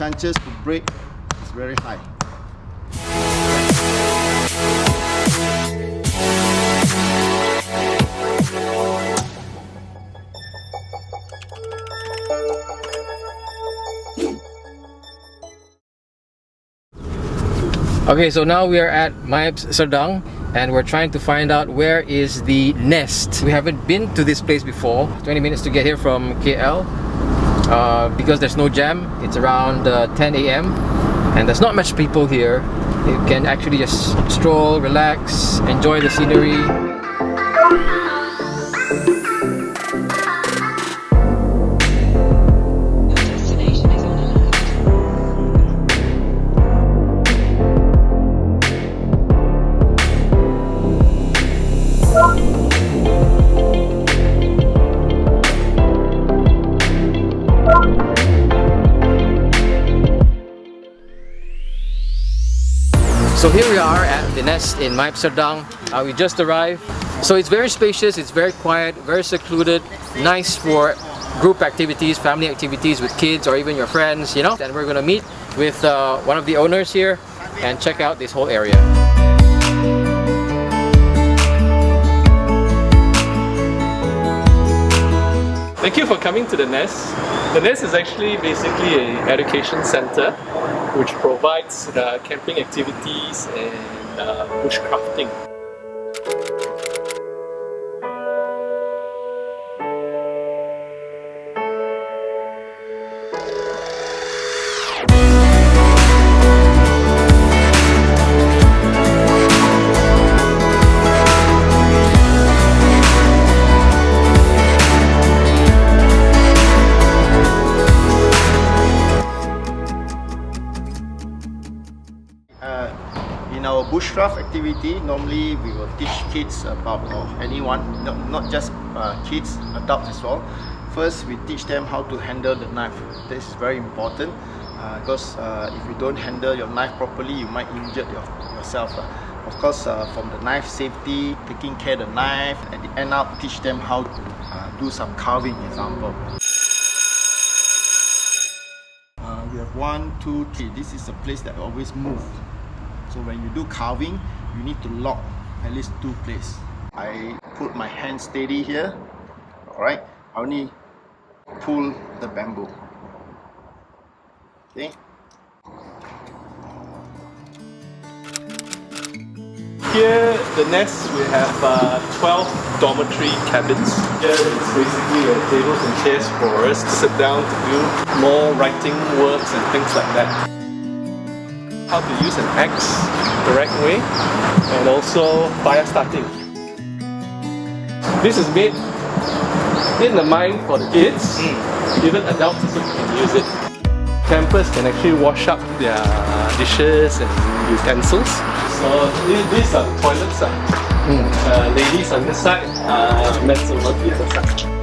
chances to break is very high. Okay, so now we are at 𝗦𝗡𝗢𝗣 Serdang and we're trying to find out where is the nest. We haven't been to this place before. 20 minutes to get here from KL. Because there's no jam. It's around 10 AM and there's not much people here. You can actually just stroll, relax, enjoy the scenery. So here we are at the nest in 𝗦𝗡𝗢𝗣 Serdang. We just arrived. So it's very spacious, it's very quiet, very secluded, nice for group activities, family activities with kids or even your friends, you know. And we're gonna meet with one of the owners here and check out this whole area. Thank you for coming to the Nest. The Nest is actually basically an education center which provides camping activities and bushcrafting. In our bushcraft activity, normally we will teach kids about, or anyone, not just kids, adults as well. First, we teach them how to handle the knife. This is very important because if you don't handle your knife properly, you might injure yourself. Of course, from the knife safety, taking care of the knife, at the end up, teach them how to do some carving, example. We have 1, 2, 3. This is a place that always moves. So when you do carving, you need to lock at least 2 places. I put my hand steady here. Alright, I only pull the bamboo. Okay. Here, the Nest, we have 12 dormitory cabins. Here it's basically tables and chairs for us to sit down to do more writing works and things like that. How to use an axe the right way, and also fire starting. This is made in the mind for the kids, even adults also can use it. Campers can actually wash up their dishes and utensils. So these are the toilets. Ladies on this side, men's over the other side.